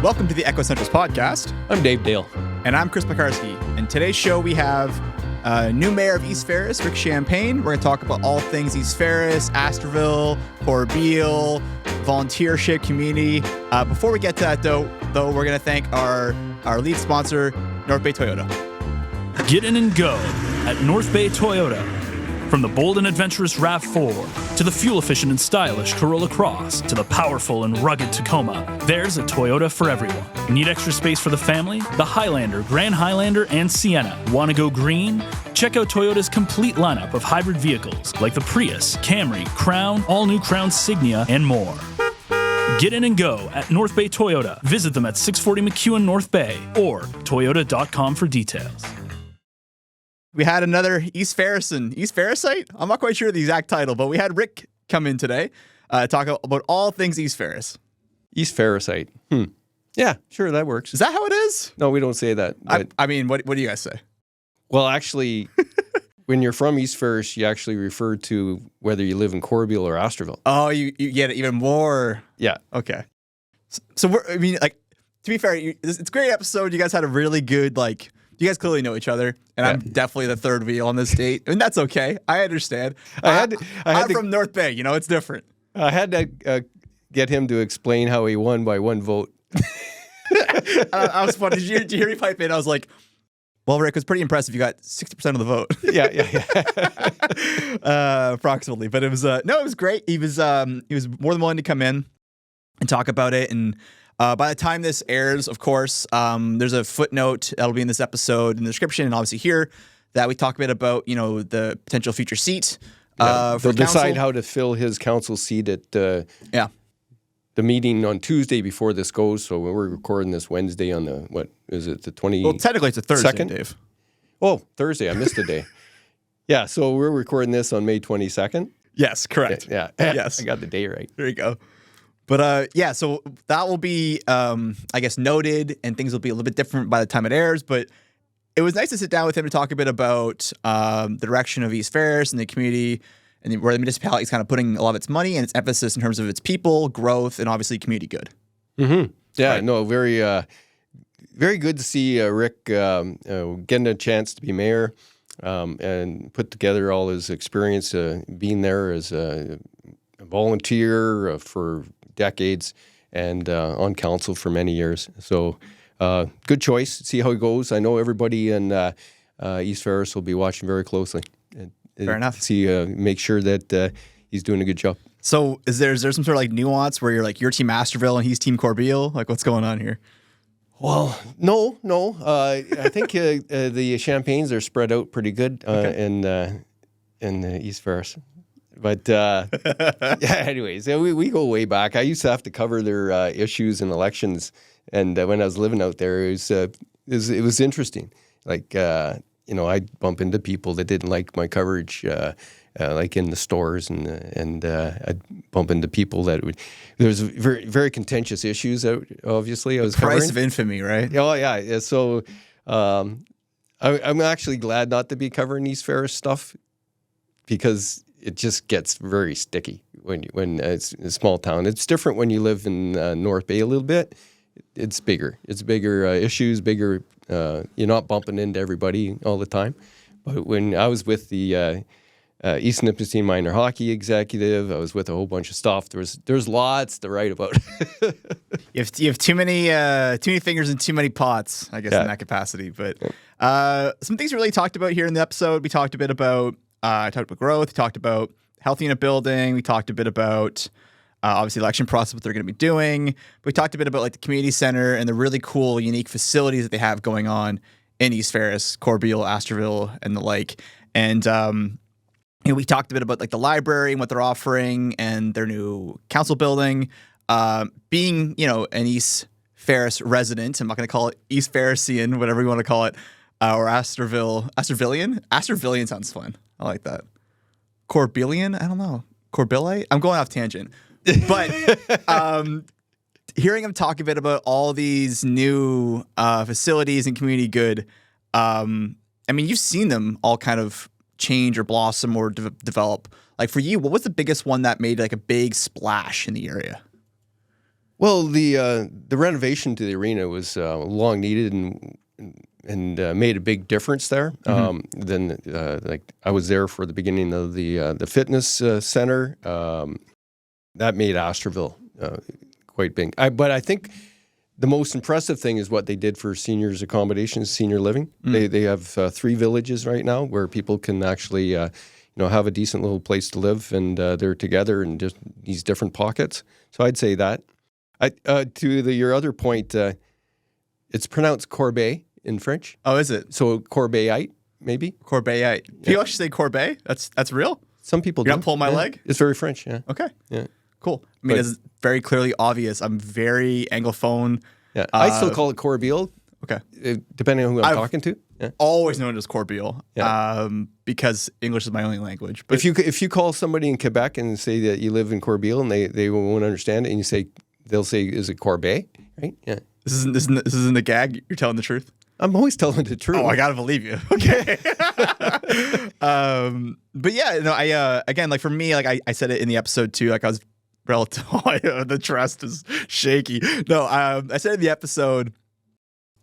Welcome to the Echo Centrals podcast. I'm Dave Dale. And I'm Chris Pekarsky. And today's show we have new Mayor of East Ferris, Rick Champagne. We're going to talk about all things East Ferris, Astorville, Corbeil, volunteership, community. Before we get to that, though, we're going to thank our lead sponsor, North Bay Toyota. Get in and go at North Bay Toyota. From the bold and adventurous RAV4 to the fuel-efficient and stylish Corolla Cross to the powerful and rugged Tacoma, there's a Toyota for everyone. Need extra space for the family? The Highlander, Grand Highlander, and Sienna. Want to go green? Check out Toyota's complete lineup of hybrid vehicles like the Prius, Camry, Crown, all-new Crown Signia, and more. Get in and go at North Bay Toyota. Visit them at 640 McEwen North Bay or toyota.com for details. We had another East Ferrisite. I'm not quite sure the exact title, but we had Rick come in today, talk about all things East Ferris. East Ferrisite. Yeah, sure, that works. Is that how it is? No, we don't say that. I mean, what do you guys say? Well, actually, when you're from East Ferris, you actually refer to whether you live in Corbeil or Astorville. Oh, you get it even more. Yeah. Okay. So to be fair, it's a great episode. You guys had a really good, you guys clearly know each other, and I'm definitely the third wheel on this date, and that's okay. I understand. I'm from North Bay, it's different. I had to get him to explain how he won by one vote. I was funny. Did you hear me pipe in? I was like, well, Rick, it was pretty impressive. You got 60% of the vote. Yeah. Approximately. But it was, it was great. He was more than willing to come in and talk about it, and by the time this airs, of course, there's a footnote that'll be in this episode in the description, and obviously here that we talk a bit about, the potential future seat. They'll decide how to fill his council seat at the meeting on Tuesday before this goes. So we're recording this Wednesday on the 20? Well, technically it's a Thursday, Dave. Oh, Thursday. I missed a day. Yeah, so we're recording this on May 22nd. Yes, correct. Yeah. Yes. I got the day right. There you go. But so that will be, I guess, noted, and things will be a little bit different by the time it airs. But it was nice to sit down with him to talk a bit about the direction of East Ferris and the community, and where the municipality is kind of putting a lot of its money and its emphasis in terms of its people, growth, and obviously community good. Mm-hmm. Yeah, right. No, very, very good to see Rick getting a chance to be mayor and put together all his experience being there as a volunteer for decades and on council for many years. So good choice. See how it goes. I know everybody in East Ferris will be watching very closely. Fair enough. See, make sure that he's doing a good job. So is there some sort of nuance where you're your team Astorville and he's team Corbeil? What's going on here? Well, no. I think the Champagnes are spread out pretty good in East Ferris. But anyways, we go way back. I used to have to cover their issues and elections, and when I was living out there, it was interesting. I'd bump into people that didn't like my coverage, like in the stores, and I'd bump into people that there's very very contentious issues. Obviously, I was the price covering. of infamy, right? Oh yeah. So I'm actually glad not to be covering East Ferris stuff because it just gets very sticky when it's a small town. It's different when you live in North Bay a little bit. It's bigger. It's bigger issues, bigger. You're not bumping into everybody all the time. But when I was with the East Nipissing Minor Hockey Executive, I was with a whole bunch of stuff. There's lots to write about. You have too many fingers in too many pots, I guess, in that capacity. But some things we really talked about here in the episode. We talked a bit about growth. We talked about health unit building. We talked a bit about obviously election process, what they're going to be doing. We talked a bit about the community center and the really cool, unique facilities that they have going on in East Ferris, Corbeil, Astorville, and the like. And we talked a bit about the library and what they're offering and their new council building. Being an East Ferris resident, I'm not going to call it East Ferrisian, whatever you want to call it, or Astorvillian. Astorvillian sounds fun. I like that. Corbeilian? I don't know. Corbeilite? I'm going off tangent. But hearing him talk a bit about all these new facilities and community good, you've seen them all kind of change or blossom or develop. For you, what was the biggest one that made a big splash in the area? Well, the renovation to the arena was long needed and made a big difference there. Then, like I was there for the beginning of the fitness center. That made Astorville quite big. But I think the most impressive thing is what they did for seniors accommodations, senior living. They have 3 villages right now where people can actually have a decent little place to live, and they're together in just these different pockets. So I'd say that. Your other point, it's pronounced Corbeil in French. Oh, is it? So Corbeillite, maybe? Corbeillite. People actually say Corbeil? That's real? Some people You're do. not pulling my leg? It's very French, yeah. Okay. Yeah. Cool. I mean, it's very clearly obvious. I'm very Anglophone. Yeah. I still call it Corbeil. Okay. Depending on who I'm talking to. Yeah. Always known it as Corbeil, because English is my only language. But if you call somebody in Quebec and say that you live in Corbeil and they won't understand it, and they'll say, "Is it Corbeil?" Right? Yeah. This isn't a gag. You're telling the truth. I'm always telling the truth. Oh, I gotta believe you. Okay. But yeah, again, like for me, like I said it in the episode too. Like I was relative. The trust is shaky. No, I said in the episode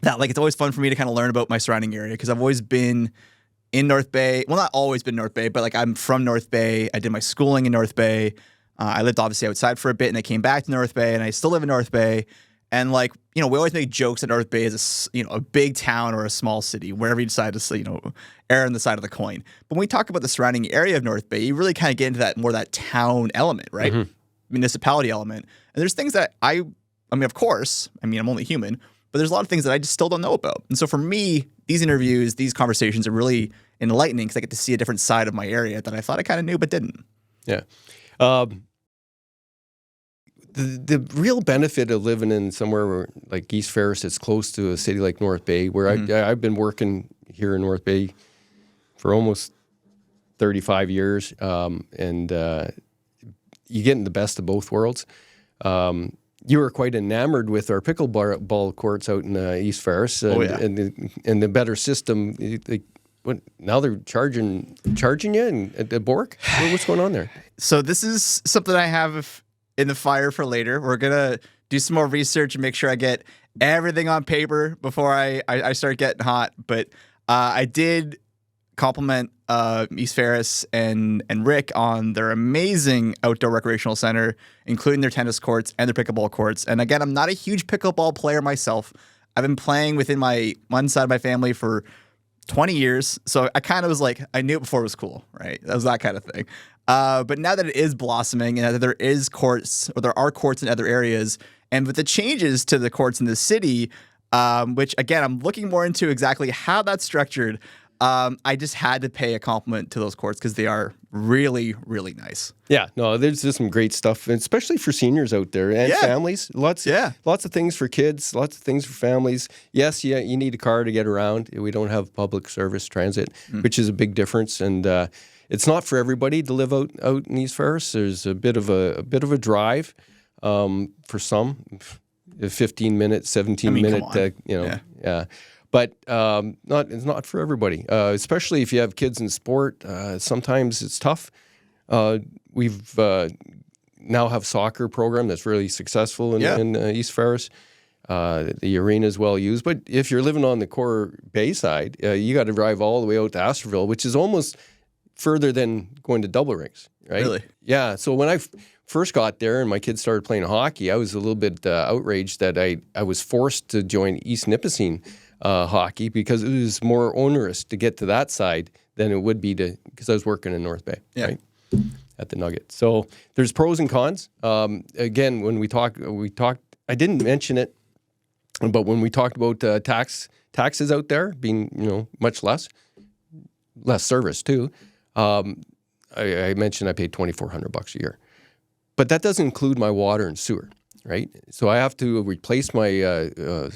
that like it's always fun for me to kind of learn about my surrounding area because I've always been in North Bay. Well, not always been North Bay, but like I'm from North Bay. I did my schooling in North Bay. I lived obviously outside for a bit, and I came back to North Bay, and I still live in North Bay. And like, we always make jokes that North Bay is a big town or a small city, wherever you decide to, err on the side of the coin. But when we talk about the surrounding area of North Bay, you really kind of get into that town element, right? Mm-hmm. Municipality element. And there's things that of course, I'm only human, but there's a lot of things that I just still don't know about. And so for me, these interviews, these conversations are really enlightening because I get to see a different side of my area that I thought I kind of knew but didn't. Yeah. The real benefit of living in somewhere like East Ferris that's close to a city like North Bay, where I've been working here in North Bay for almost 35 years, and you get in the best of both worlds. You were quite enamored with our pickleball courts out in East Ferris, and the better system. Now they're charging you at Bork? What's going on there? So this is something I have in the fire for later. We're going to do some more research and make sure I get everything on paper before I start getting hot. But I did compliment East Ferris and Rick on their amazing outdoor recreational center, including their tennis courts and their pickleball courts. And again, I'm not a huge pickleball player myself. I've been playing within one side of my family for 20 years. So I kind of was like, I knew it before it was cool, right? That was that kind of thing. But now that it is blossoming and that there are courts in other areas, and with the changes to the courts in the city, which again, I'm looking more into exactly how that's structured. I just had to pay a compliment to those courts because they are really, really nice. Yeah, no, there's just some great stuff, especially for seniors out there and families. Lots of things for kids, lots of things for families. Yes, you need a car to get around. We don't have public service transit, which is a big difference, and it's not for everybody to live out in East Ferris. There's a bit of a drive for some, 15-minute, 17-minute, yeah. But it's not for everybody, especially if you have kids in sport. Sometimes it's tough. We've now have soccer program that's really successful in East Ferris. The arena is well used. But if you're living on the core Bay side, you got to drive all the way out to Astorville, which is almost further than going to Double Rings, right? Really? Yeah. So when I first got there and my kids started playing hockey, I was a little bit outraged that I was forced to join East Nipissing hockey because it was more onerous to get to that side than it would be because I was working in North Bay, right, at the Nugget. So there's pros and cons. Again, when we talked. I didn't mention it, but when we talked about taxes out there being much less service too, I mentioned I paid $2,400 a year, but that doesn't include my water and sewer, right? So I have to replace my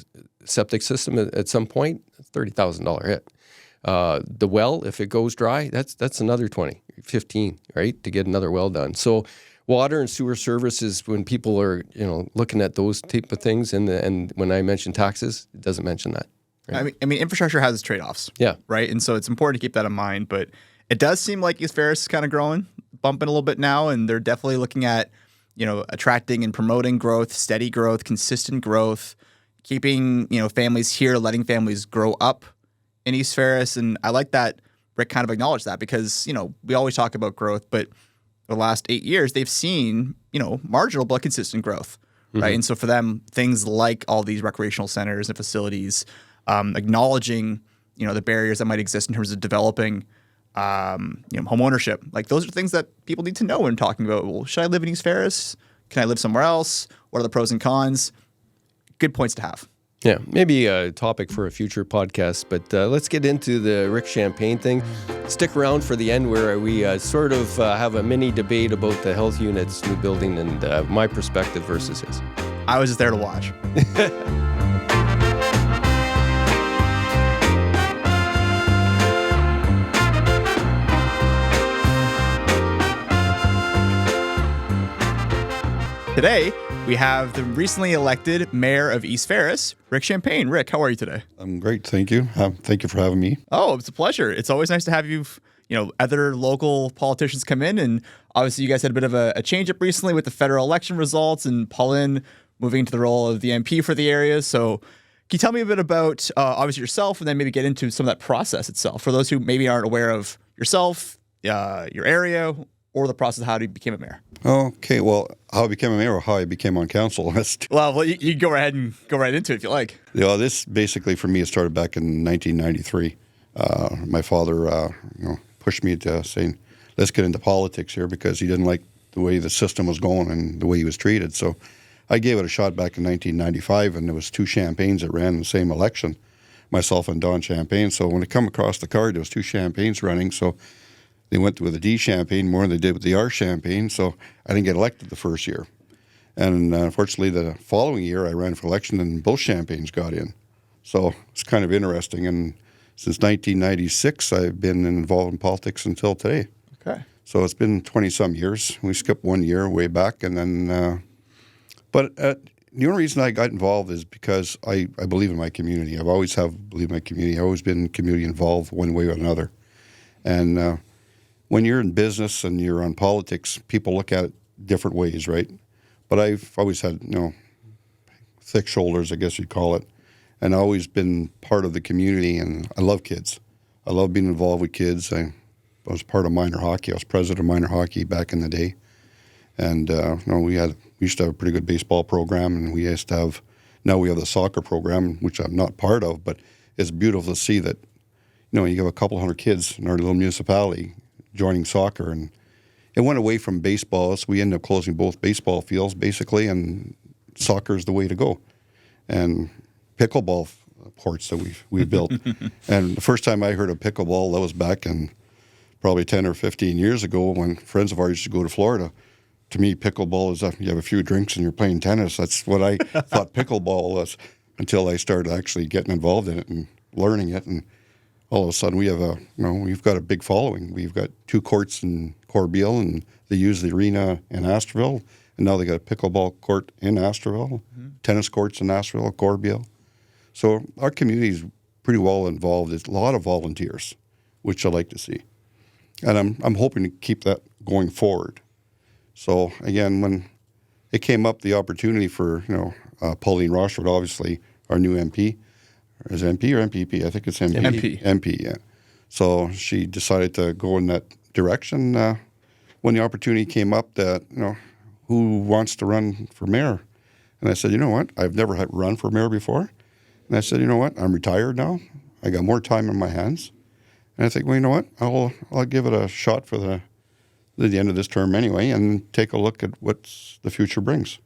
septic system at some point. It's $30,000 hit. The well, if it goes dry, that's another $15,000, right, to get another well done. So water and sewer services, when people are looking at those type of things, and when I mention taxes, it doesn't mention that. Right? I mean, infrastructure has its trade-offs. Yeah. Right? And so it's important to keep that in mind. But it does seem like East Ferris is kind of growing, bumping a little bit now, and they're definitely looking at attracting and promoting growth, steady growth, consistent growth, keeping, families here, letting families grow up in East Ferris. And I like that Rick kind of acknowledged that because, we always talk about growth, but the last 8 years, they've seen, marginal but consistent growth, right? And so for them, things like all these recreational centers and facilities, acknowledging, the barriers that might exist in terms of developing, home ownership. Like those are things that people need to know when talking about, well, should I live in East Ferris? Can I live somewhere else? What are the pros and cons? Good points to have. Yeah, maybe a topic for a future podcast, but let's get into the Rick Champagne thing. Stick around for the end where we sort of have a mini debate about the health unit's new building and my perspective versus his. I was just there to watch. Today, we have the recently elected Mayor of East Ferris, Rick Champagne. Rick, how are you today? I'm great, thank you. Thank you for having me. Oh, it's a pleasure. It's always nice to have you, other local politicians come in. And obviously, you guys had a bit of a change-up recently with the federal election results and Pauline moving into the role of the MP for the area. So can you tell me a bit about, obviously, yourself and then maybe get into some of that process itself for those who maybe aren't aware of yourself, your area, or the process of how you became a mayor? Okay, well, how I became a mayor or how I became on council. Well, you can go ahead and go right into it if you like. This basically for me, it started back in 1993. My father, pushed me to saying, let's get into politics here because he didn't like the way the system was going and the way he was treated. So I gave it a shot back in 1995, and there was 2 Champagnes that ran in the same election, myself and Don Champagne. So when it come across the card, there was 2 Champagnes running. So they went with the D Champagne more than they did with the R Champagne, so I didn't get elected the first year. And unfortunately, the following year, I ran for election and both Champagnes got in. So it's kind of interesting. And since 1996, I've been involved in politics until today. Okay. So it's been 20-some years. We skipped 1 year way back. And then, but the only reason I got involved is because I believe in my community. I've always have believed in my community. I've always been community involved one way or another. And when you're in business and you're on politics, people look at it different ways, right? But I've always had, thick shoulders, I guess you'd call it, and always been part of the community, and I love kids. I love being involved with kids. I was part of minor hockey. I was president of minor hockey back in the day. And, we used to have a pretty good baseball program, and we used to have, now we have the soccer program, which I'm not part of, but it's beautiful to see that, you have a couple hundred kids in our little municipality joining soccer, and it went away from baseball, so we ended up closing both baseball fields basically, and soccer is the way to go. And pickleball courts that we've built. And the first time I heard of pickleball, that was back in probably 10 or 15 years ago when friends of ours used to go to Florida. To me, pickleball is you have a few drinks and you're playing tennis. That's what I thought pickleball was until I started actually getting involved in it and learning it. And all of a sudden, we have we've got a big following. We've got 2 courts in Corbeil, and they use the arena in Astorville, and now they got a pickleball court in Astorville, tennis courts in Astorville, Corbeil. So our community is pretty well involved. There's a lot of volunteers, which I like to see, and I'm hoping to keep that going forward. So again, when it came up, the opportunity for Pauline Rochford, obviously our new MP. Is it MP or MPP? I think it's MP. MP. MP, yeah. So she decided to go in that direction when the opportunity came up that, who wants to run for mayor? And I said, you know what? I've never had run for mayor before. And I said, you know what? I'm retired now. I got more time in my hands. And I think, well, you know what? I'll give it a shot for the end of this term anyway and take a look at what the future brings.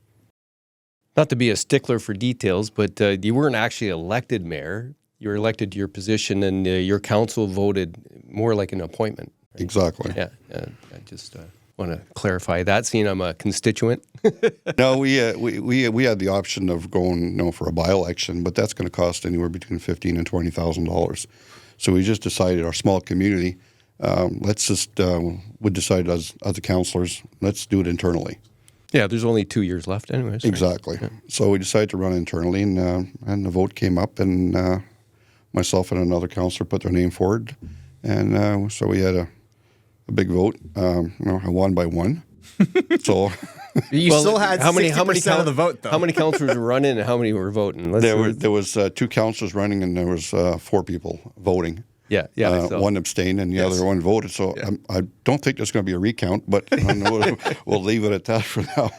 Not to be a stickler for details, but you weren't actually elected mayor. You were elected to your position, and your council voted more like an appointment. Right? Exactly. Yeah. I just want to clarify that, seeing I'm a constituent. No, we had the option of going for a by-election, but that's going to cost anywhere between $15,000 and $20,000. So we just decided, our small community, let's just we decided as the councillors, let's do it internally. Yeah, there's only 2 years left anyways. Right? Exactly. Yeah. So we decided to run internally, and the vote came up, and myself and another councillor put their name forward, and so we had a big vote. I won by 1. So You still had 60% of the vote, though. How many councillors were running and how many were voting? There was 2 councillors running and there was 4 people voting. Yeah. One abstained and the other one voted. So I don't think there's going to be a recount, but we'll leave it at that for now.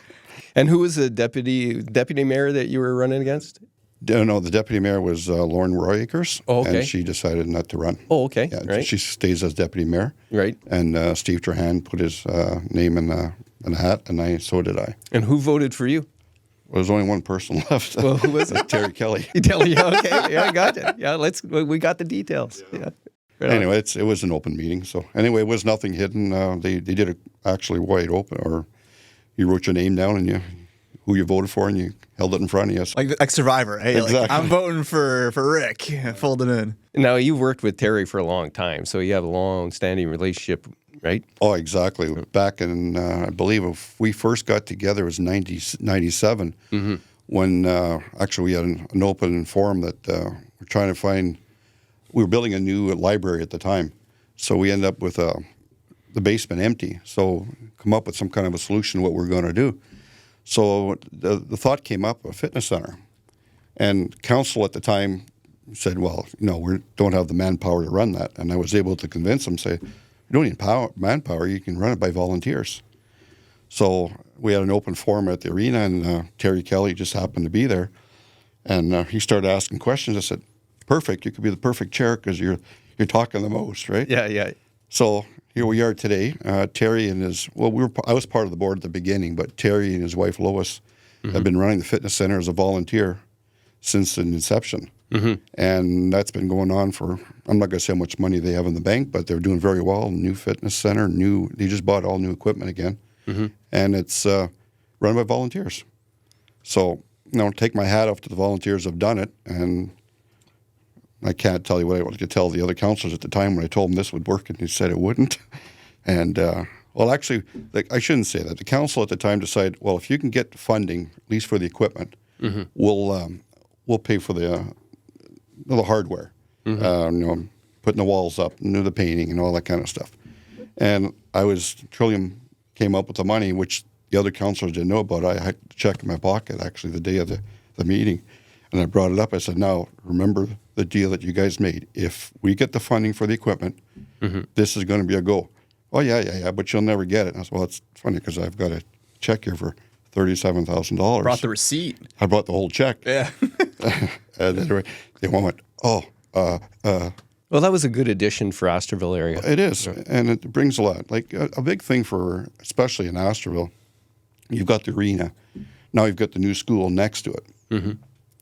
And who was the deputy mayor that you were running against? No, the deputy mayor was Lauren Royakers. Oh, okay. And she decided not to run. Oh, okay. Yeah, right. She stays as deputy mayor. Right. And Steve Trahan put his name in the hat, and so did I. And who voted for you? Well, there's only one person left. Well, who was it? Terry Kelly. Okay. Yeah, I got it. Yeah, we got the details. Yeah. Right anyway, it was an open meeting. So anyway, it was nothing hidden. They did it actually wide open, or you wrote your name down and who you voted for, and you held it in front of you. Like Survivor. Hey, exactly. Like, I'm voting for Rick. Fold it in. Now, you've worked with Terry for a long time, so you have a long-standing relationship, right? Oh, exactly. Back in, I believe, if we first got together, it was 97, when actually we had an open forum that we're trying to find. We were building a new library at the time, so we ended up with the basement empty. So come up with some kind of a solution what we're going to do. So the thought came up, a fitness center. And council at the time said, well, we don't have the manpower to run that. And I was able to convince them, say, you don't need manpower, you can run it by volunteers. So we had an open forum at the arena, and Terry Kelly just happened to be there. And he started asking questions. I said, perfect, you could be the perfect chair because you're talking the most, right? Yeah. So here we are today. Terry and I was part of the board at the beginning, but Terry and his wife Lois have been running the fitness center as a volunteer since its inception. And that's been going on for, I'm not going to say how much money they have in the bank, but they're doing very well. New fitness center, they just bought all new equipment again. And it's run by volunteers. So, take my hat off to the volunteers who have done it. And I can't tell you what I wanted to tell the other councillors at the time when I told them this would work, and they said it wouldn't. And, actually, I shouldn't say that. The council at the time decided, well, if you can get funding, at least for the equipment, we'll pay for the hardware, putting the walls up, the painting and all that kind of stuff. And Trillium came up with the money, which the other councillors didn't know about. I had to check in my pocket, actually, the day of the meeting. And I brought it up. I said, now, remember the deal that you guys made. If we get the funding for the equipment, this is going to be a go. Oh, yeah, but you'll never get it. And I said, well, it's funny because I've got a check here for $37,000. Brought the receipt. I brought the whole check. Yeah. And then they went, well, that was a good addition for Astorville area. It is, and it brings a lot. Like a big thing for, especially in Astorville, you've got the arena. Now you've got the new school next to it.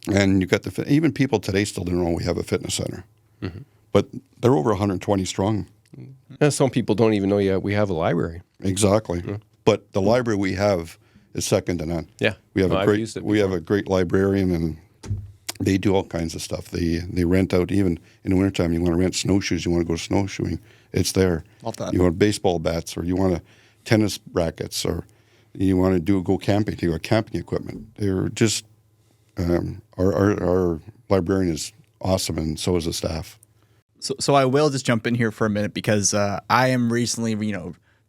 And you've got even people today still don't know we have a fitness center. But they're over 120 strong. And some people don't even know yet we have a library. Exactly. But the library we have is second to none. Yeah. We have a great librarian, and they do all kinds of stuff. They rent out, even in the wintertime, you want to rent snowshoes, you want to go snowshoeing, it's there. Love that. You want baseball bats, or you want tennis rackets, or you want to go camping, you got camping equipment. They're just, our librarian is awesome, and so is the staff. So I will just jump in here for a minute because I am recently,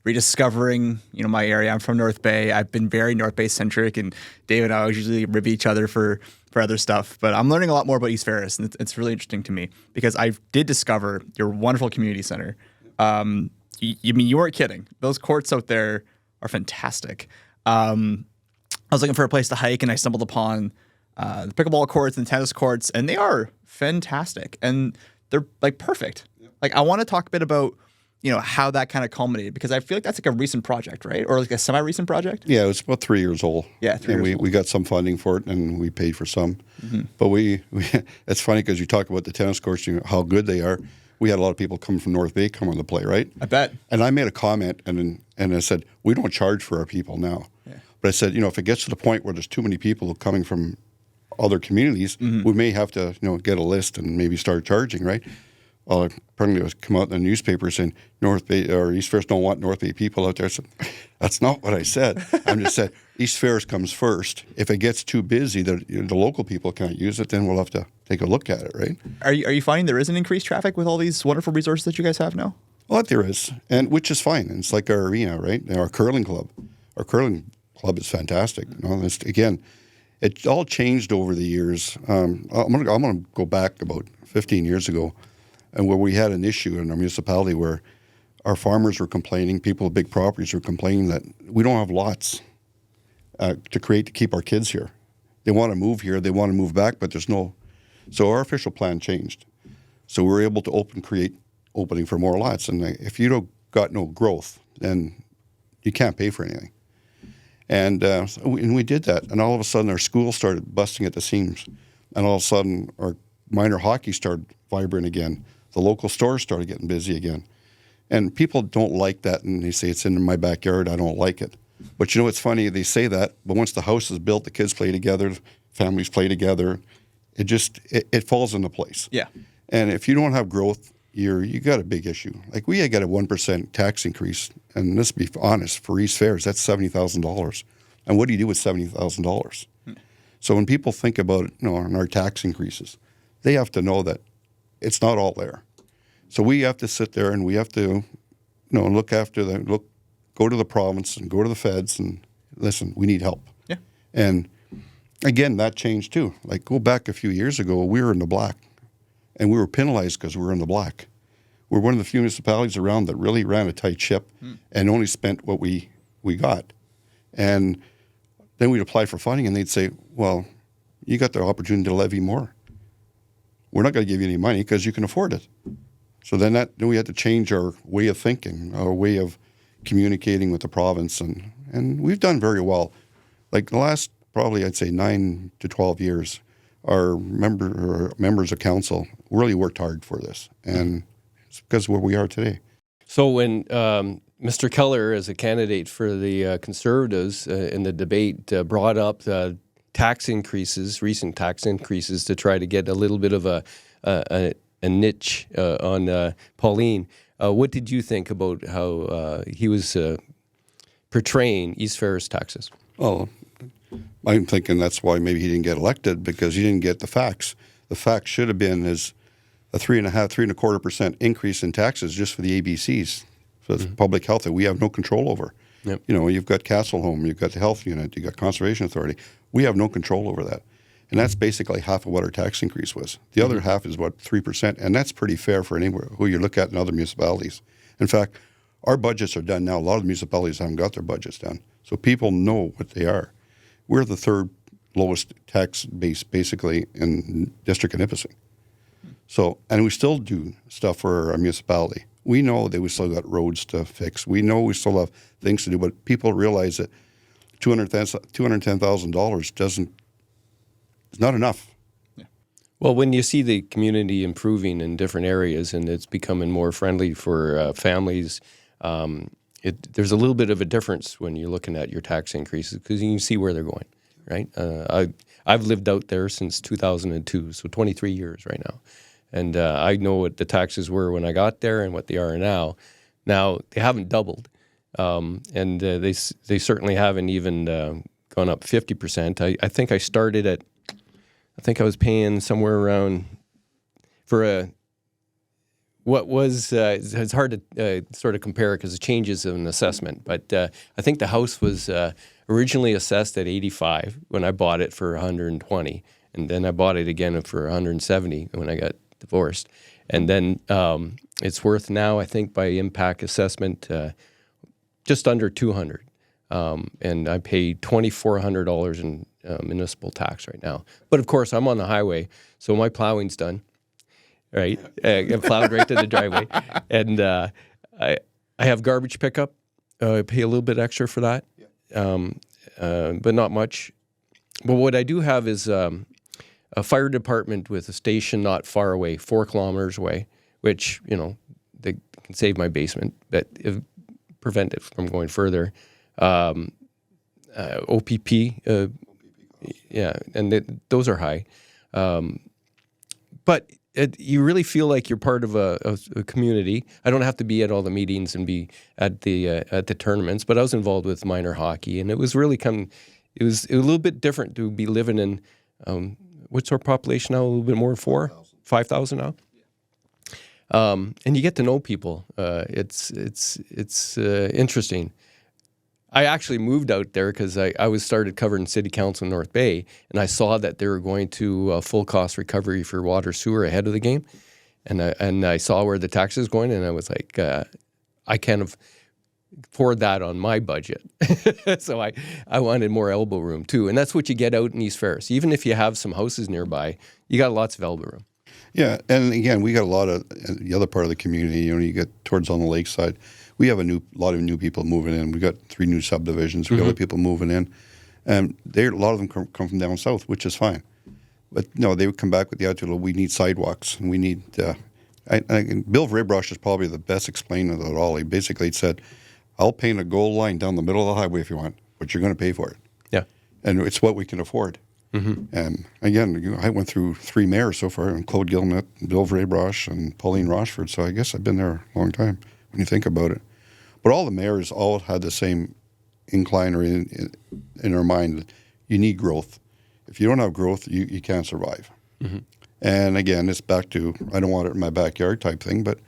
rediscovering, my area. I'm from North Bay. I've been very North Bay centric, and Dave and I usually rib each other for other stuff. But I'm learning a lot more about East Ferris, and it's really interesting to me because I did discover your wonderful community center. You weren't kidding. Those courts out there are fantastic. I was looking for a place to hike, and I stumbled upon the pickleball courts and tennis courts, and they are fantastic, and they're like perfect. Like, I want to talk a bit about how that kind of culminated, because I feel like that's like a recent project, right? Or like a semi-recent project? Yeah, it was about 3 years old. Yeah, 3 years old. We got some funding for it, and we paid for some. But it's funny because you talk about the tennis courts, how good they are. We had a lot of people coming from North Bay coming to play, right? I bet. And I made a comment, and I said, we don't charge for our people now. Yeah. But I said, if it gets to the point where there's too many people coming from other communities, we may have to, get a list and maybe start charging, right? Well, apparently it was come out in the newspaper saying North Bay or East Ferris don't want North Bay people out there. I said, that's not what I said. I just said East Ferris comes first. If it gets too busy, the local people can't use it, then we'll have to take a look at it, right? Are you finding there is an increased traffic with all these wonderful resources that you guys have now? Well, there is, and which is fine. And it's like our arena, right? Our curling club. Our curling club is fantastic. You know, again, it all changed over the years. I'm gonna go back about 15 years ago, and where we had an issue in our municipality where our farmers were complaining, people with big properties were complaining that we don't have lots to keep our kids here. They want to move here, they want to move back, but there's no. So our official plan changed. So we were able to create opening for more lots. And if you don't got no growth, then you can't pay for anything. And we did that. And all of a sudden, our school started busting at the seams. And all of a sudden, our minor hockey started vibrant again. The local stores started getting busy again. And people don't like that. And they say, it's in my backyard. I don't like it. But you know what's funny? They say that. But once the house is built, the kids play together, families play together. It falls into place. Yeah. And if you don't have growth, you got a big issue. Like we got a 1% tax increase, and let's be honest, for East Ferris, that's $70,000. And what do you do with $70,000? So when people think about it, on our tax increases, they have to know that it's not all there. So we have to sit there and we have to, look after go to the province and go to the feds and listen, we need help. Yeah. And again, that changed too. Like go back a few years ago, we were in the black. And we were penalized because we were in the black. We're one of the few municipalities around that really ran a tight ship and only spent what we got. And then we'd apply for funding and they'd say, well, you got the opportunity to levy more. We're not going to give you any money because you can afford it. So then we had to change our way of thinking, our way of communicating with the province. And we've done very well. Like the last probably I'd say 9 to 12 years, our members of council really worked hard for this, and it's because of where we are today. So when Mr. Keller, as a candidate for the Conservatives in the debate, brought up recent tax increases to try to get a little bit of a niche on Pauline, what did you think about how he was portraying East Ferris taxes? Well, I'm thinking that's why maybe he didn't get elected, because he didn't get the facts. The facts should have been is a 3.25% increase in taxes just for the ABCs, for the public health that we have no control over. Yep. You've got Castle Home, you've got the health unit, you've got Conservation Authority. We have no control over that. And that's basically half of what our tax increase was. The other half is about 3%, and that's pretty fair for anywhere who you look at in other municipalities. In fact, our budgets are done now. A lot of the municipalities haven't got their budgets done. So people know what they are. We're the third lowest tax base, basically, in District of Nipissing. So, and we still do stuff for our municipality. We know that we still got roads to fix. We know we still have things to do, but people realize that $210,000 is not enough. Yeah. Well, when you see the community improving in different areas and it's becoming more friendly for families, there's a little bit of a difference when you're looking at your tax increases because you can see where they're going, right? I've lived out there since 2002, so 23 years right now. And I know what the taxes were when I got there and what they are now. Now, they haven't doubled, and they certainly haven't even gone up 50%. I think I started at, I was paying somewhere around for what was, it's hard to sort of compare because it changes in assessment, but I think the house was originally assessed at 85 when I bought it for 120, and then I bought it again for 170 when I got divorced. And then it's worth now, I think, by impact assessment, just under 200. And I pay $2,400 in municipal tax right now. But of course, I'm on the highway, so my plowing's done. Right, I plowed right to the driveway, and I have garbage pickup. I pay a little bit extra for that, but not much. But what I do have is a fire department with a station not far away, 4 kilometers away, which they can save my basement, but prevent it from going further. OPP, yeah, and those are high, but. You really feel like you're part of a community. I don't have to be at all the meetings and be at the tournaments, but I was involved with minor hockey, and it was really it was a little bit different to be living in. What's our population now? A little bit more than 5,000 now. And you get to know people. It's interesting. I actually moved out there because I was started covering City Council in North Bay, and I saw that they were going to full cost recovery for water sewer ahead of the game, and I saw where the tax is going, and I was like, I can't afford that on my budget. So I wanted more elbow room too, and that's what you get out in East Ferris. Even if you have some houses nearby, you got lots of elbow room. Yeah, and again, we got a lot of the other part of the community. You get towards on the lakeside. We have a lot of new people moving in. We got 3 new subdivisions. We got other people moving in, and a lot of them come from down south, which is fine. But no, they would come back with the attitude of we need sidewalks and we need. Bill Vrabrush is probably the best explainer of it all. He basically said, "I'll paint a gold line down the middle of the highway if you want, but you're going to pay for it." Yeah, and it's what we can afford. And again, I went through 3 mayors so far, and Claude Gilnett, Bill Vrabrush, and Pauline Rochford. So I guess I've been there a long time when you think about it. But all the mayors all had the same incline or in their mind. You need growth. If you don't have growth, you can't survive. And again, it's back to I don't want it in my backyard type thing, but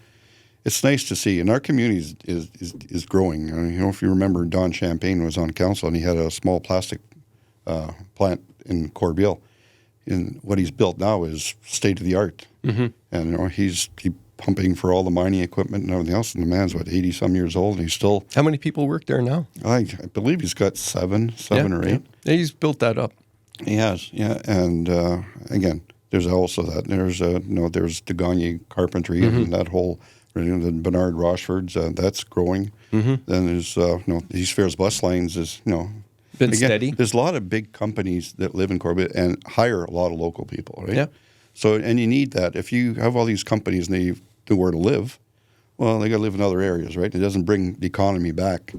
it's nice to see. And our community is growing. If you remember, Don Champagne was on council, and he had a small plastic plant in Corbeil. And what he's built now is state of the art. And he's pumping for all the mining equipment and everything else. And the man's 80 some years old, and he's still. How many people work there now? I believe he's got seven or 8. Yeah, he's built that up. He has, yeah. And again, there's also that. There's there's Degagne Carpentry and that whole. The Bernard Rochford's that's growing. Then there's East Ferris Bus Lines is been steady. There's a lot of big companies that live in Corbett and hire a lot of local people, right? Yeah. So and you need that. If you have all these companies and they know where to live, well, they got to live in other areas, right? It doesn't bring the economy back.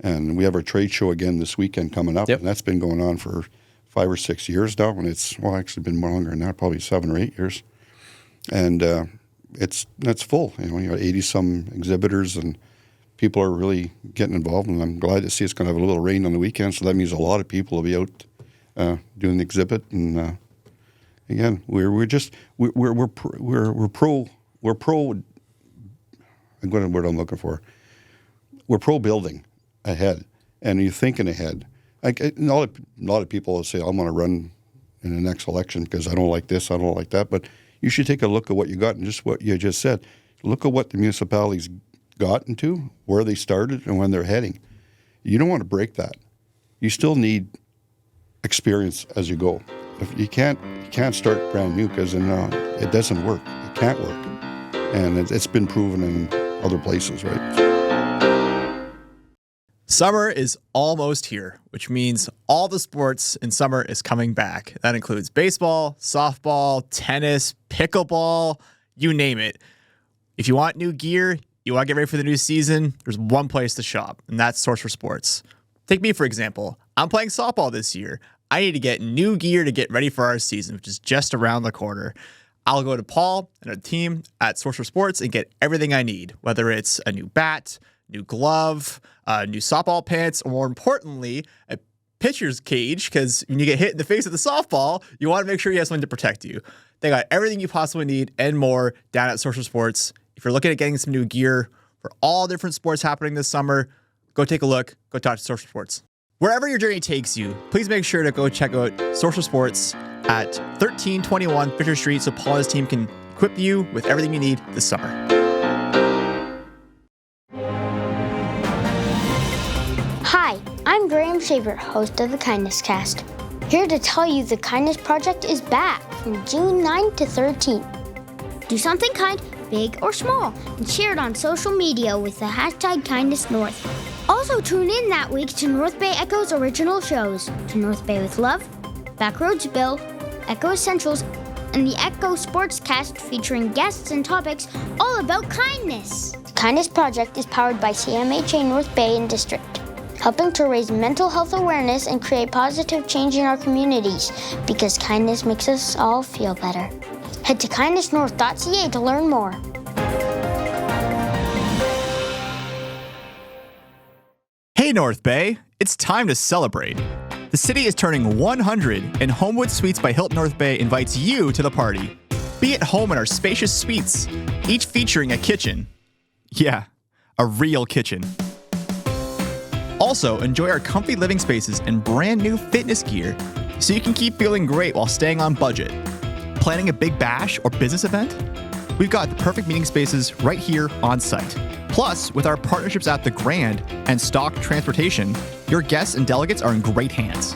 And we have our trade show again this weekend coming up, and that's been going on for 5 or 6 years now, and it's actually been longer than that, probably 7 or 8 years, and that's full. You got 80 some exhibitors, and people are really getting involved. And I'm glad to see it's going to have a little rain on the weekend, so that means a lot of people will be out doing the exhibit. And again, we're pro. I'm going to word I'm looking for. We're pro building ahead, and you're thinking ahead. Like a lot of people will say, "I'm going to run in the next election because I don't like this, I don't like that," but you should take a look at what you got and just what you just said. Look at what the municipalities gotten to, where they started, and when they're heading. You don't want to break that. You still need experience as you go. If you can't start brand new because it doesn't work. It can't work, and it's been proven in other places, right? Summer is almost here, which means all the sports in summer is coming back. That includes baseball, softball, tennis, pickleball, you name it. If you want new gear, you want to get ready for the new season, there's one place to shop, and that's Source for Sports. Take me, for example. I'm playing softball this year. I need to get new gear to get ready for our season, which is just around the corner. I'll go to Paul and our team at Source for Sports and get everything I need, whether it's a new bat, new glove, new softball pants, or more importantly, a pitcher's cage, because when you get hit in the face with the softball, you want to make sure you have something to protect you. They got everything you possibly need and more down at Source for Sports. If you're looking at getting some new gear for all different sports happening this summer, go take a look. Go talk to Source for Sports. Wherever your journey takes you, please make sure to go check out Source for Sports at 1321 Fisher Street so Paul and his team can equip you with everything you need this summer. Hi, I'm Graham Shaver, host of the Kindness Cast. Here to tell you the Kindness Project is back from June 9th to 13th. Do something kind, big or small, and share it on social media with the hashtag KindnessNorth. Also tune in that week to North Bay Echo's original shows, To North Bay with Love, Backroads Bill, Echo Essentials, and the Echo Sportscast featuring guests and topics all about kindness. The Kindness Project is powered by CMHA North Bay and District, helping to raise mental health awareness and create positive change in our communities, because kindness makes us all feel better. Head to kindnessnorth.ca to learn more. Hey North Bay, it's time to celebrate. The city is turning 100, and Homewood Suites by Hilton North Bay invites you to the party. Be at home in our spacious suites, each featuring a kitchen. Yeah, a real kitchen. Also, enjoy our comfy living spaces and brand new fitness gear so you can keep feeling great while staying on budget. Planning a big bash or business event? We've got the perfect meeting spaces right here on site. Plus, with our partnerships at The Grand and Stock Transportation, your guests and delegates are in great hands.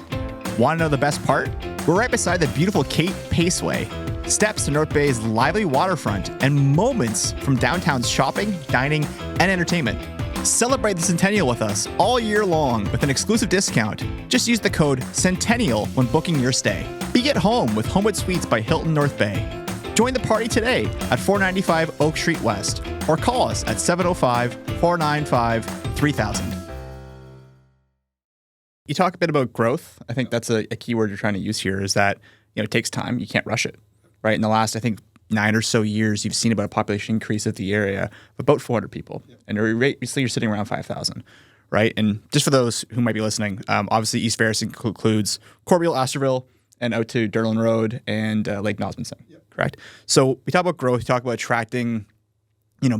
Want to know the best part? We're right beside the beautiful Cape Paceway, steps to North Bay's lively waterfront, and moments from downtown's shopping, dining, and entertainment. Celebrate the Centennial with us all year long with an exclusive discount. Just use the code Centennial when booking your stay. Be at home with Homewood Suites by Hilton North Bay. Join the party today at 495 Oak Street West or call us at 705-495-3000. You talk a bit about growth. I think that's a key word you're trying to use here is that, it takes time. You can't rush it, right? In the last, I think, 9 or so years, you've seen about a population increase of the area of about 400 people. Yep. And recently you're sitting around 5,000, right? And just for those who might be listening, obviously East Ferris includes Corbeil, Astorville, and out to Durlin Road and Lake Nosmonson, correct? So we talk about growth, we talk about attracting,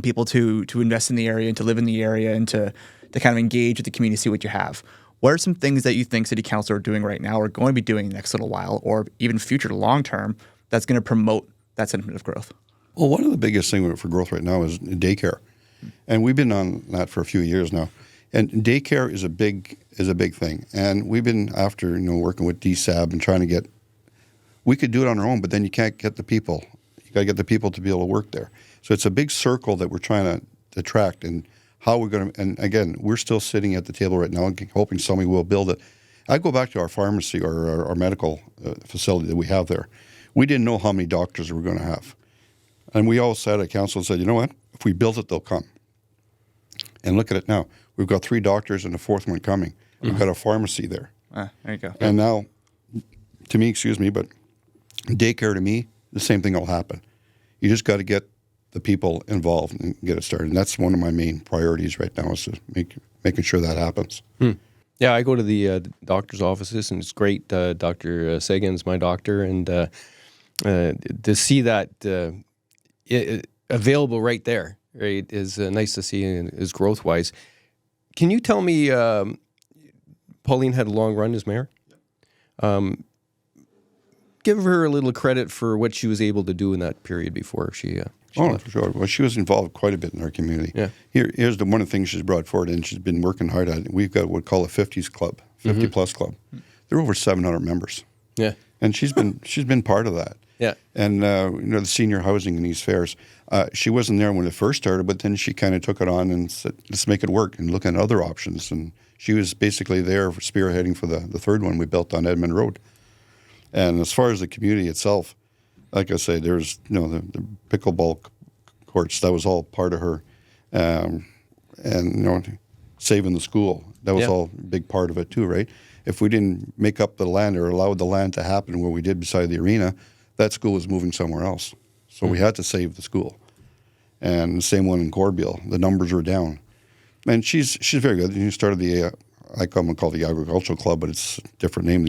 people to invest in the area and to live in the area and to kind of engage with the community, see what you have. What are some things that you think City Council are doing right now or going to be doing the next little while or even future to long term that's going to promote that sentiment of growth? Well, one of the biggest things for growth right now is daycare. And we've been on that for a few years now. And daycare is a big thing. And we've been after, working with DSAB and trying to we could do it on our own, but then you can't get the people. You got to get the people to be able to work there. So it's a big circle that we're trying to attract and how we're going to, and again, we're still sitting at the table right now hoping somebody will build it. I go back to our pharmacy or our medical facility that we have there. We didn't know how many doctors we were going to have. And we all sat at council and said, you know what? If we build it, they'll come. And look at it now. We've got 3 doctors and a 4th one coming. We've got a pharmacy there. There you go. And now, to me, but daycare to me, the same thing will happen. You just got to get the people involved and get it started. And that's one of my main priorities right now is to making sure that happens. Yeah, I go to the doctor's offices, and it's great. Dr. Sagan's my doctor, and to see that available right there, right, is nice to see and is growth-wise. Can you tell me, Pauline had a long run as mayor? Give her a little credit for what she was able to do in that period before she left. For sure. Well, she was involved quite a bit in our community. Yeah. Here's one of the things she's brought forward, and she's been working hard at it. We've got what we call a 50s club, 50-plus club. There are over 700 members. Yeah. And she's been part of that. Yeah. And, the senior housing in East Ferris, she wasn't there when it first started, but then she kind of took it on and said, let's make it work and look at other options. And she was basically there for spearheading for the 3rd one we built on Edmund Road. And as far as the community itself, like I say, there's, the pickleball courts, that was all part of her. And, saving the school, that was all a big part of it too, right? If we didn't make up the land or allow the land to happen where we did beside the arena, that school was moving somewhere else. So we had to save the school. And the same one in Corbeil, the numbers were down. And she's very good. She started the, I call it the Agricultural Club, but it's a different name.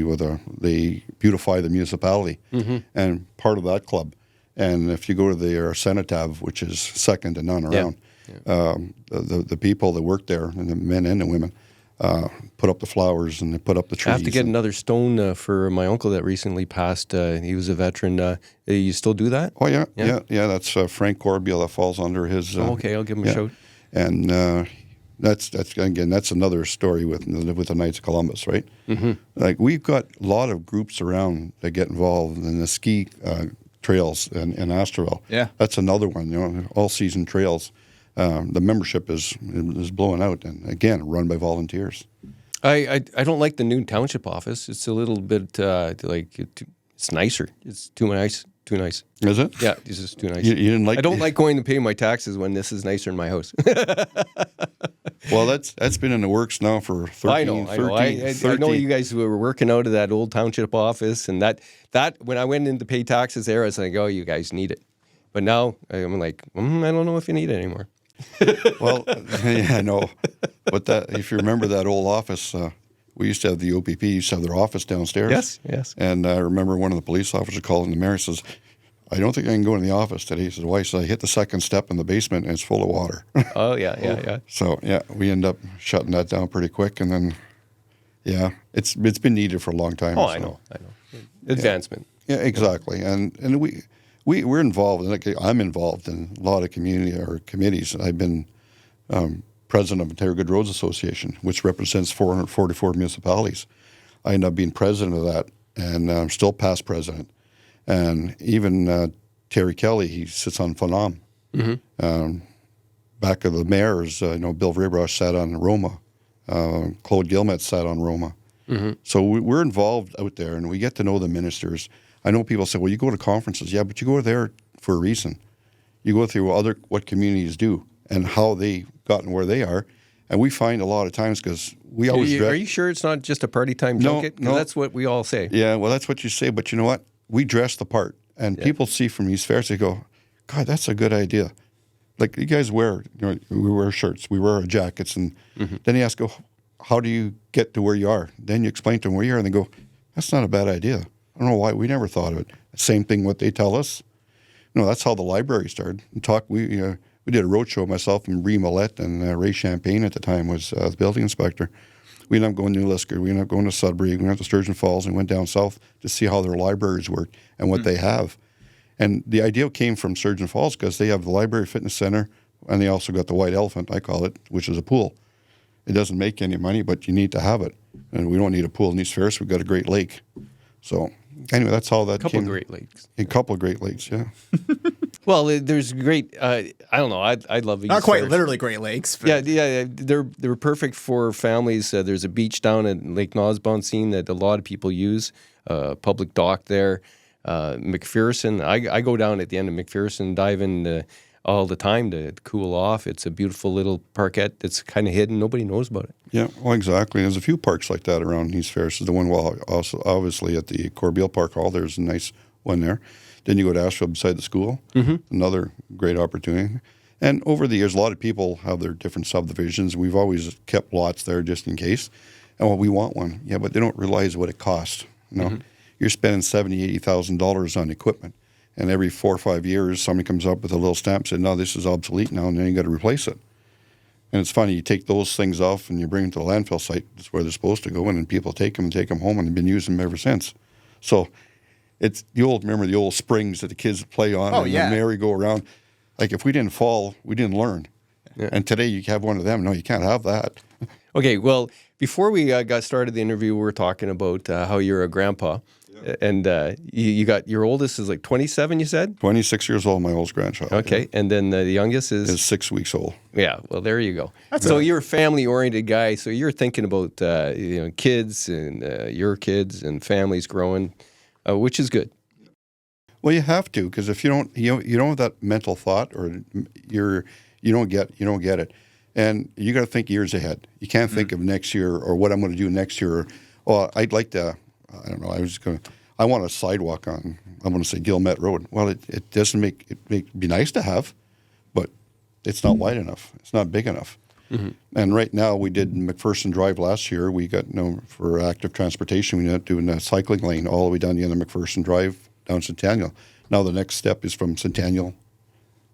They beautify the municipality. And part of that club. And if you go to their cenotaph, which is second to none around, the people that work there, and the men and the women, put up the flowers and they put up the trees. I have to get another stone for my uncle that recently passed. He was a veteran. You still do that? Oh, yeah. That's Frank Corbeil that falls under his... okay, I'll give him a shout. And that's another story with the Knights of Columbus, right? Like, we've got a lot of groups around that get involved in the ski trails in Astorville. Yeah. That's another one, all-season trails. The membership is blowing out, and again, run by volunteers. I don't like the new township office. It's a little bit it's nicer. It's too nice. Too nice. Is it? Yeah, this is too nice. You didn't like? I don't like going to pay my taxes when this is nicer in my house. Well, that's been in the works now for 13, I know you guys were working out of that old township office, and that when I went in to pay taxes there, I was like, oh, you guys need it. But now I'm like, I don't know if you need it anymore. Well, yeah, I know. But if you remember that old office, we used to have the OPP used to have their office downstairs. Yes. And I remember one of the police officers called in the mayor and says, I don't think I can go in the office today. He says, why? So I hit the second step in the basement and it's full of water. Oh, yeah. So, yeah, we end up shutting that down pretty quick. And then, yeah, it's been needed for a long time. Oh, so. I know. Advancement. Yeah, exactly. And we're involved. Like, I'm involved in a lot of community or committees. I've been president of Ontario Good Roads Association, which represents 444 municipalities. I ended up being president of that, and I'm still past president. And even Terry Kelly, he sits on Phenom. Back of the mayors, Bill Vrabrosh sat on Roma. Claude Gilmet sat on Roma. So we're involved out there, and we get to know the ministers. I know people say, well, you go to conferences. Yeah, but you go there for a reason. You go through what communities do and how they gotten where they are. And we find a lot of times, because we always... Are you sure it's not just a party time junket? No. That's what we all say. Yeah, well, that's what you say. But you know what? We dress the part. And people see from East Ferris, they go, God, that's a good idea. Like, you guys we wear shirts, we wear our jackets. And then you ask, how do you get to where you are? Then you explain to them where you are, and they go, that's not a bad idea. I don't know why we never thought of it. Same thing what they tell us. No, that's how the library started. We did a roadshow, myself and Brie Millette, and Ray Champagne at the time was the building inspector. We ended up going to New Lisker, we ended up going to Sudbury, we went to Sturgeon Falls, and went down south to see how their libraries work and what they have. And the idea came from Sturgeon Falls because they have the library fitness center, and they also got the White Elephant, I call it, which is a pool. It doesn't make any money, but you need to have it. And we don't need a pool in East Ferris. We've got a Great Lake. So anyway, that's how that came. Great Lakes. A couple of Great Lakes, yeah. Well, there's great. I don't know. I love East Not quite Ferris. literally Great Lakes. But. Yeah. They're perfect for families. There's a beach down at Lake Nosbonsine that a lot of people use. Public dock there. McPherson. I go down at the end of McPherson, dive in all the time to cool off. It's a beautiful little parkette that's kind of hidden. Nobody knows about it. Yeah, well, exactly. There's a few parks like that around East Ferris. The one, also obviously at the Corbeil Park Hall, there's a nice one there. Then you go to Asheville beside the school, another great opportunity. And over the years, a lot of people have their different subdivisions. We've always kept lots there just in case. And well, we want one. Yeah, but they don't realize what it costs. You're spending $70,000, $80,000 on equipment. And every 4 or 5 years, somebody comes up with a little stamp, said, no, this is obsolete now, and then you got to replace it. And it's funny, you take those things off and you bring them to the landfill site. That's where they're supposed to go, and then people take them home, and they've been using them ever since. So it's remember the old springs that the kids play on, the merry-go-round. Like, if we didn't fall, we didn't learn. Yeah. And today you have one of them. No, you can't have that. Okay, well, before we got started the interview, we were talking about how you're a grandpa. And you got your oldest is like 27, you said? 26 years old, my oldest grandchild. Okay, yeah. And then the youngest is 6 weeks old. Yeah, well, there you go. So you're a family-oriented guy, so you're thinking about kids and your kids and families growing, which is good. Well, you have to, because if you don't have that mental thought, or you don't get it, and you got to think years ahead. You can't think of next year or what I'm going to do next year. Or I'd like to. I don't know. I want a sidewalk on. I'm going to say Gilmet Road. Well, it doesn't be nice to have, but it's not wide enough. It's not big enough. And right now, we did McPherson Drive last year. We got for active transportation. We ended up doing a cycling lane all the way down the end of McPherson Drive down Centennial. Now the next step is from Centennial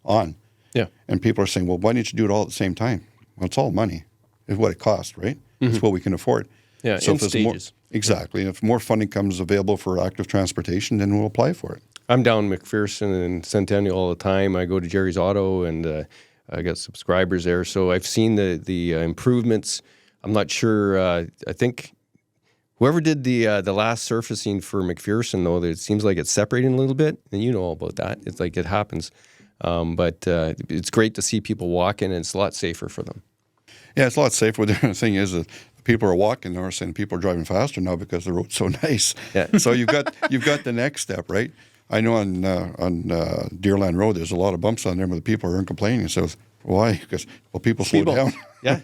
on. Yeah. And people are saying, well, why didn't you do it all at the same time? Well, it's all money. It's what it costs, right? It's what we can afford. Yeah, so in stages. Exactly. If more funding comes available for active transportation, then we'll apply for it. I'm down McPherson and Centennial all the time. I go to Jerry's Auto, and I got subscribers there. So I've seen the improvements. I'm not sure. I think whoever did the last surfacing for McPherson, though, it seems like it's separating a little bit, and you know all about that. It's like it happens. But it's great to see people walking, and it's a lot safer for them. Yeah, it's a lot safer. The thing is that people are walking there, and people are driving faster now because the road's so nice. Yeah. So you've got the next step, right? I know on Deerland Road, there's a lot of bumps on there, but the people aren't complaining. So why? Because people slow down. Yeah.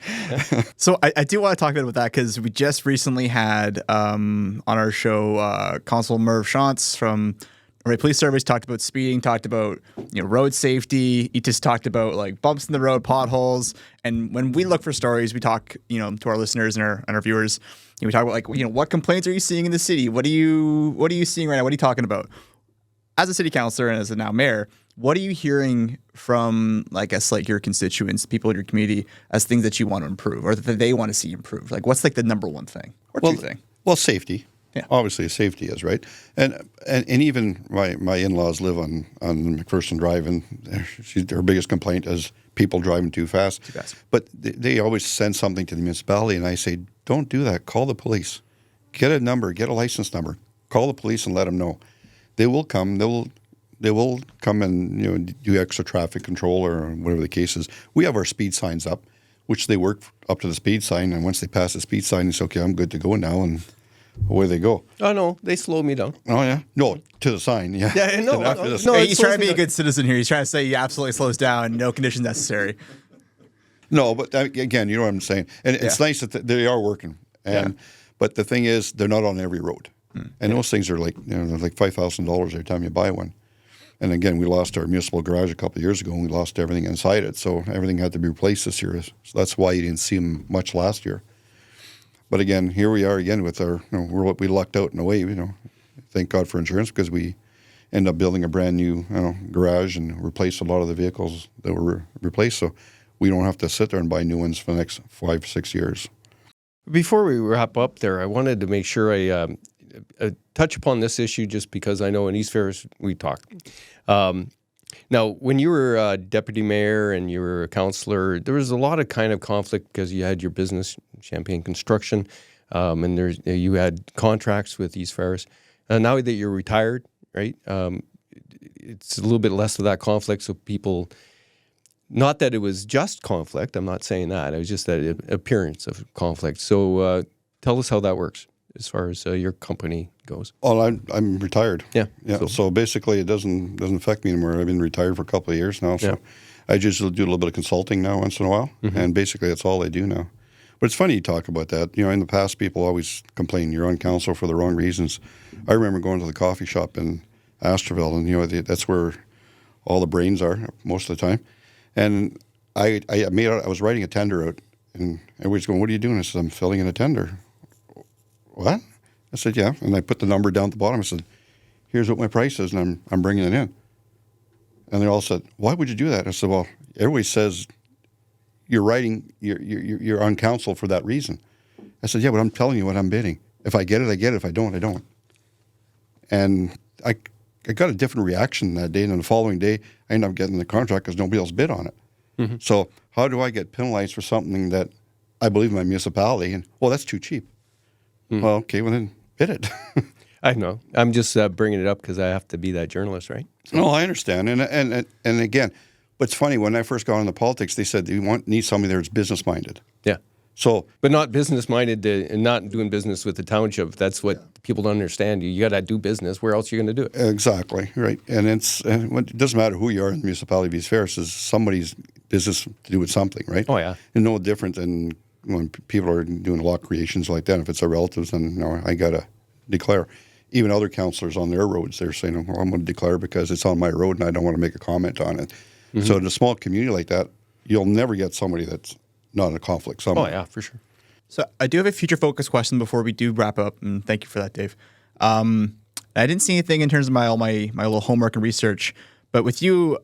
So I do want to talk a bit about that, because we just recently had on our show Constable Merv Shantz from North Bay Police Service talked about speeding, talked about road safety. He just talked about like bumps in the road, potholes. And when we look for stories, we talk to our listeners and our viewers. We talk about like what complaints are you seeing in the city? What are you seeing right now? What are you talking about? as a city councilor and as a now mayor, what are you hearing from, like, I guess, like your constituents, people in your community, as things that you want to improve or that they want to see improved? Like, what's like the number one thing or two thing? Well, safety. Yeah. Obviously, safety is right, and even my in-laws live on McPherson Drive, and her biggest complaint is people driving too fast. Too fast. But they always send something to the municipality, and I say, don't do that. Call the police. Get a number. Get a license number. Call the police and let them know. They will come. They will come and do extra traffic control or whatever the case is. We have our speed signs up, which they work up to the speed sign, and once they pass the speed sign, it's okay. I'm good to go now, and away they go. Oh no, they slow me down. Oh yeah, no, to the sign. Yeah, Yeah, no, Hey, he's trying to be a good citizen here. He's trying to say he absolutely slows down, no conditions necessary. No, but again, you know what I'm saying, and it's nice that they are working. But the thing is, they're not on every road, and those things are like they're like $5,000 every time you buy one. And again, we lost our municipal garage a couple of years ago, and we lost everything inside it. So everything had to be replaced this year. So that's why you didn't see them much last year. But again, here we are again with our, we lucked out in a way, thank God for insurance, because we ended up building a brand new garage and replaced a lot of the vehicles that were replaced. So we don't have to sit there and buy new ones for the next 5 or 6 years. Before we wrap up there, I wanted to make sure I touch upon this issue just because I know in East Ferris we talk. Now, when you were deputy mayor and you were a councillor, there was a lot of kind of conflict because you had your business, Champagne Construction, and you had contracts with East Ferris. Now that you're retired, right, it's a little bit less of that conflict, so people... Not that it was just conflict, I'm not saying that. It was just that appearance of conflict. So tell us how that works as far as your company goes. Well, I'm retired. Yeah. So basically, it doesn't affect me anymore. I've been retired for a couple of years now. So I just do a little bit of consulting now once in a while, and basically that's all I do now. But it's funny you talk about that. In the past, people always complain you're on council for the wrong reasons. I remember going to the coffee shop in Asterville, and that's where all the brains are most of the time. And I was writing a tender out, and everybody's going, "What are you doing?" I said, "I'm filling in a tender." What? I said, "Yeah." And I put the number down at the bottom. I said, "Here's what my price is, and I'm bringing it in." And they all said, "Why would you do that?" I said, "Well, everybody says you're on council for that reason." I said, "Yeah, but I'm telling you what I'm bidding. If I get it, I get it. If I don't, I don't." And I got a different reaction that day, and then the following day, I ended up getting the contract because nobody else bid on it. So how do I get penalized for something that I believe in my municipality? And, well, that's too cheap. Well, okay, well then bid it. I know. I'm just bringing it up because I have to be that journalist, right? So. No, I understand. And again, but it's funny, when I first got into politics, they said you need somebody that's business-minded. Yeah. So, but not business-minded and not doing business with the township. That's what people don't understand. You got to do business. Where else are you going to do it? Exactly, right. And it doesn't matter who you are in the municipality of East Ferris, is somebody's business to do with something, right? Oh, yeah. And no different than when people are doing lot creations like that. If it's our relatives, then I got to declare. Even other councillors on their roads, they're saying, "Well, I'm going to declare because it's on my road and I don't want to make a comment on it." So in a small community like that, you'll never get somebody that's not in a conflict somewhere. Oh, yeah, for sure. So I do have a future focus question before we do wrap up, and thank you for that, Dave. I didn't see anything in terms of my little homework and research, but with you,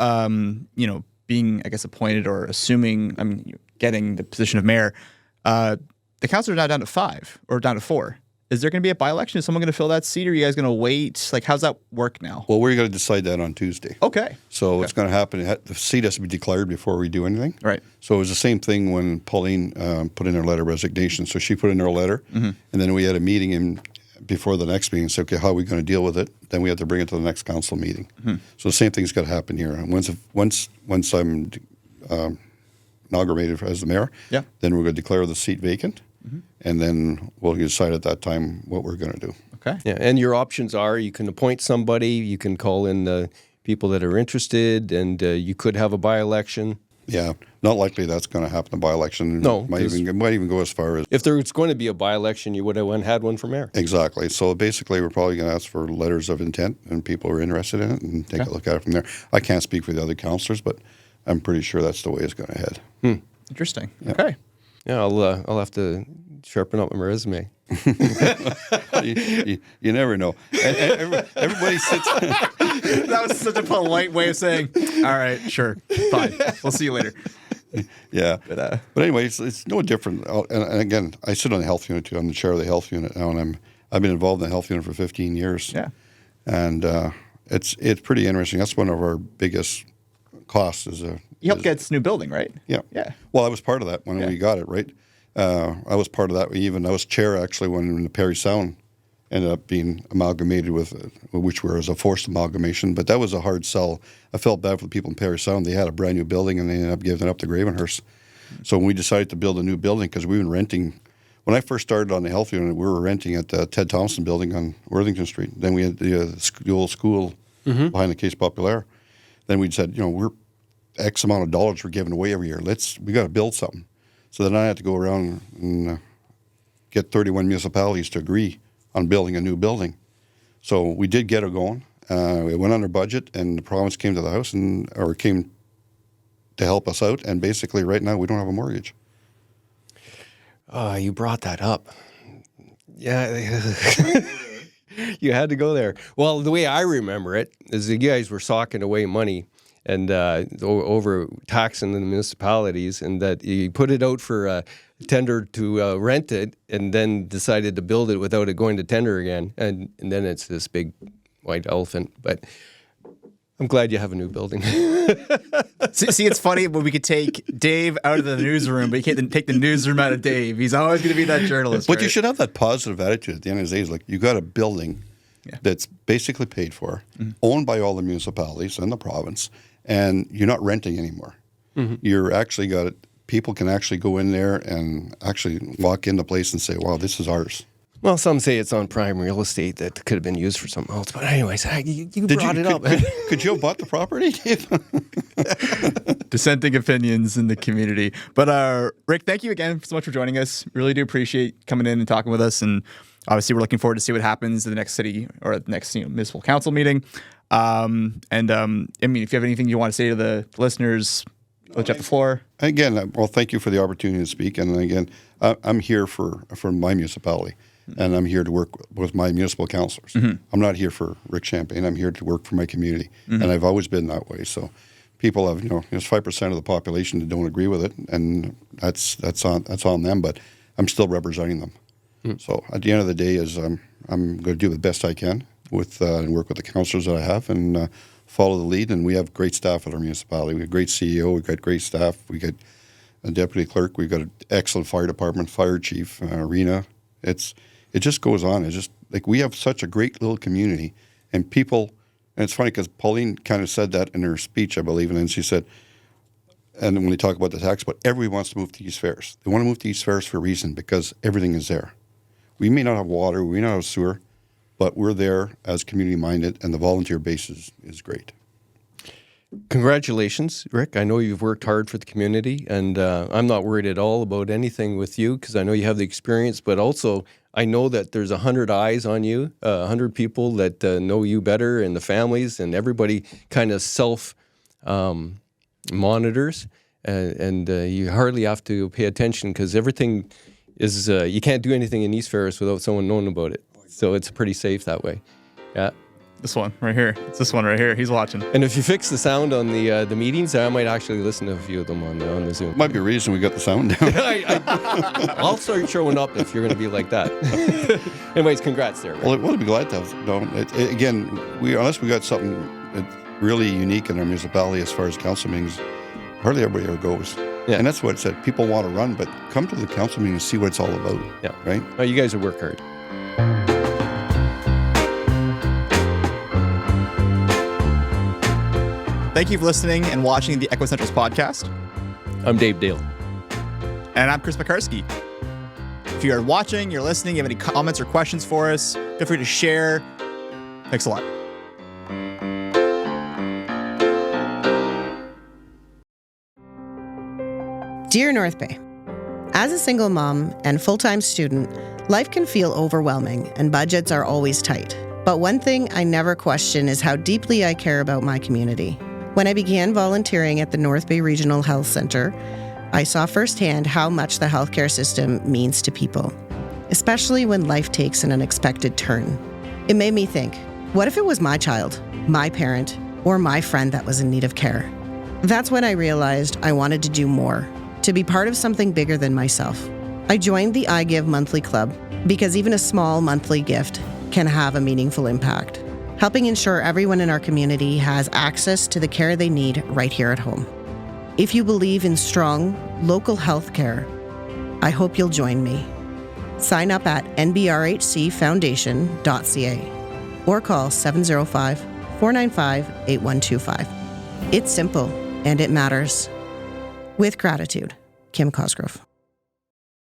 being, I guess, appointed or assuming, getting the position of mayor, the council are now down to 5 or down to 4. Is there going to be a by-election? Is someone going to fill that seat, or are you guys going to wait? Like, how's that work now? Well, we're going to decide that on Tuesday. Okay. So what's going to happen, the seat has to be declared before we do anything. Right. So it was the same thing when Pauline put in her letter of resignation. So she put in her letter, and then we had a meeting before the next meeting and said, okay, how are we going to deal with it? Then we have to bring it to the next council meeting. So the same thing's got to happen here. And once I'm inaugurated as the mayor, then we're going to declare the seat vacant. And then we'll decide at that time what we're going to do. Okay. Yeah, and your options are you can appoint somebody, you can call in the people that are interested, and you could have a by-election. Yeah, not likely that's going to happen, a by-election. No. Might even go as far as... If there was going to be a by-election, you would have had one for mayor. Exactly. So basically we're probably going to ask for letters of intent and people who are interested in it and take a look at it from there. I can't speak for the other councillors, but I'm pretty sure that's the way it's going to head. Interesting. Yeah. Okay. Yeah, I'll have to sharpen up my resume. you never know. And everybody sits. That was such a polite way of saying, all right, sure, fine. We'll see you later. Yeah. But anyway, it's no different. And again, I sit on the health unit too. I'm the chair of the health unit now, and I've been involved in the health unit for 15 years. Yeah. And it's pretty interesting. That's one of our biggest costs. You helped get this new building, right? Yeah. Yeah. Well, I was part of that when we got it, right? I was part of that. I was chair actually when the Perry Sound ended up being amalgamated with, which was a forced amalgamation. But that was a hard sell. I felt bad for the people in Perry Sound. They had a brand new building and they ended up giving it up to Gravenhurst. So when we decided to build a new building, because we've been renting, when I first started on the health unit, we were renting at the Ted Thompson building on Worthington Street. Then we had the old school behind the Case Populaire. Then we said, we're X amount of dollars we're giving away every year. We got to build something. So then I had to go around and get 31 municipalities to agree on building a new building. So we did get it going. It went under budget, and the province came to the house or came to help us out. And basically, right now, we don't have a mortgage. You brought that up. Yeah. You had to go there. Well, the way I remember it is the guys were socking away money and over taxing the municipalities, and that you put it out for tender to rent it, and then decided to build it without it going to tender again, and then it's this big white elephant. But I'm glad you have a new building. See, it's funny when we could take Dave out of the newsroom, but you can't take the newsroom out of Dave. He's always going to be that journalist. But right? you should have that positive attitude at the end of the day. It's like you got a building that's basically paid for, owned by all the municipalities and the province, and you're not renting anymore. You're actually got it. People can actually go in there and actually walk in the place and say, wow, this is ours. Well, some say it's on prime real estate that could have been used for something else. But anyways, you brought it up. Could you have bought the property? Dissenting opinions in the community. But Rick, thank you again so much for joining us. Really do appreciate coming in and talking with us. And obviously, we're looking forward to see what happens in the next city or the next municipal council meeting. I mean, if you have anything you want to say to the listeners, let you have the floor. Again, well, thank you for the opportunity to speak. And again, I'm here for my municipality. And I'm here to work with my municipal councillors. I'm not here for Rick Champagne. I'm here to work for my community, and I've always been that way. So, people have, there's 5% of the population that don't agree with it, and that's on them. But I'm still representing them. So, at the end of the day, I'm going to do the best I can and work with the councillors that I have and follow the lead. And we have great staff at our municipality. We have a great CEO. We've got great staff. We got a deputy clerk. We've got an excellent fire department, fire chief, arena. It just goes on. It's just like we have such a great little community, and people. And it's funny because Pauline kind of said that in her speech, I believe, and then she said, and when we talk about the tax, but everybody wants to move to East Ferris. They want to move to East Ferris for a reason, because everything is there. We may not have water, we may not have sewer, but we're there as community minded, and the volunteer base is great. Congratulations, Rick. I know you've worked hard for the community, and I'm not worried at all about anything with you because I know you have the experience, but also I know that there's 100 eyes on you, 100 people that know you better, and the families, and everybody kind of monitors, and you hardly have to pay attention because everything is, you can't do anything in East Ferris without someone knowing about it. So it's pretty safe that way. Yeah. This one right here. It's this one right here. He's watching. And if you fix the sound on the meetings, I might actually listen to a few of them on the Zoom. Might be a reason we got the sound down. I'll start showing up if you're going to be like that. Anyways, congrats there. Well, we'll be glad to have. Again, unless we got something really unique in our municipality as far as council meetings, hardly everybody ever goes. Yeah. And that's what it said. People want to run, but come to the council meeting and see what it's all about. Yeah. Right? Oh, you guys will work hard. Thank you for listening and watching the Echo Centrals podcast. I'm Dave Dale. And I'm Chris Makarski. If you're watching, you're listening, you have any comments or questions for us, feel free to share. Thanks a lot. Dear North Bay, as a single mom and full-time student, life can feel overwhelming and budgets are always tight. But one thing I never question is how deeply I care about my community. When I began volunteering at the North Bay Regional Health Centre, I saw firsthand how much the healthcare system means to people, especially when life takes an unexpected turn. It made me think, what if it was my child? my parent, or my friend that was in need of care. That's when I realized I wanted to do more, to be part of something bigger than myself. I joined the I Give monthly club because even a small monthly gift can have a meaningful impact, helping ensure everyone in our community has access to the care they need right here at home. If you believe in strong, local health care, I hope you'll join me. Sign up at nbrhcfoundation.ca or call 705-495-8125. It's simple and it matters. With gratitude, Kim Cosgrove.